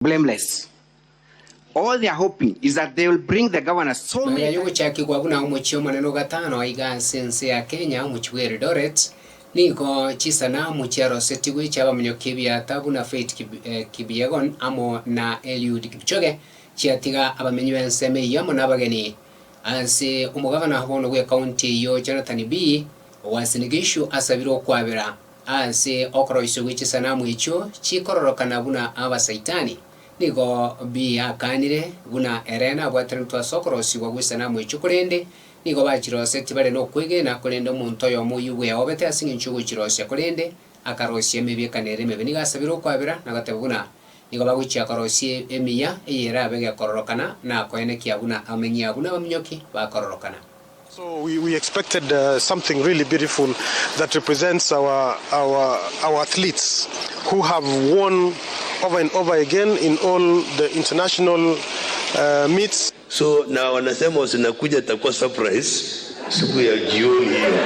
blameless. All they are hoping is that they will bring the governor so many. Yuko chaki kwa kuna umuchio maneno gatano aiga sense ya Kenya umuchiwe Eldoret niko chisana muchiaro setiwe chaba mnyokibia tabu na Faith Kipyegon amo na Eliud Kipchoge chiatiga abamenywe nseme yamo nabageni ase umugavana hono gwe county yo Jonathan B wasinigishu asabiro kwabera ase okoro isuwe chisana muicho chikororokana buna abasaitani niko bi akanire guna erena bwatrentu sokoro siwa gwisana mu ichukurende niko bachiro seti bare no kwege na kurende omuntu oyo muyugwe obete asinga inchugo chirosya kurende akarosie mebikanere mebeni gasabiro kwabira nagatebuna niko baguchi akarosie emiya eyera bege kororokana na koene kiabuna amenyi abuna bamnyoki bakororokana. So we expected something really beautiful that represents our athletes who have won over and over again in all the international meets. So na wanasema usinakuja takuwa surprise siku ya jioni hiyo.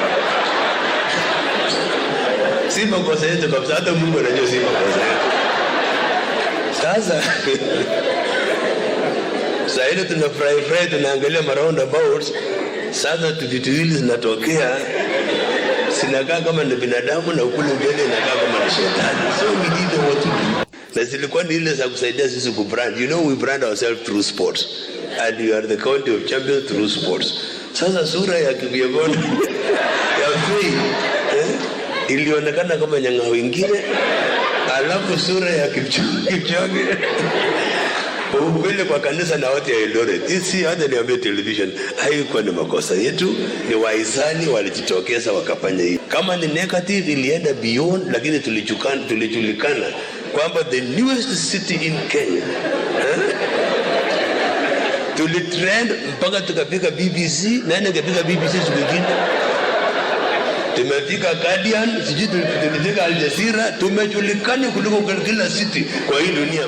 Si makosa yetu kabisa, hata Mungu anajua si makosa yetu. Sasa sasa ile tunafurahi tunaangalia roundabout. Sasa vitu hili zinatokea sinakaa kama ni binadamu na ukule mbele inakaa kama ni shetani. So we did what to do. Na zilikuwa ni ile za kusaidia sisi kubrand. You know we brand ourselves through sports. And we are the county of champions through sports. Sasa sura ya Kipyegon ya Faith ilionekana kama nyanga wengine. Alafu sura ya Kipchoge ubele kwa kanisa na watu ya Eldoret. Isi hata niambie television haikuwa ni makosa yetu, ni wahisani walijitokeza wakafanya hivi. Kama ni negative ilienda beyond, lakini tulijulikana kwamba the newest city in Kenya tulitrend mpaka tukafika BBC. Nani ngefika BBC siku nyingine? Tumefika Guardian, sijui tulifika Al Jazeera, tumejulikana kuliko kila city kwa hii dunia.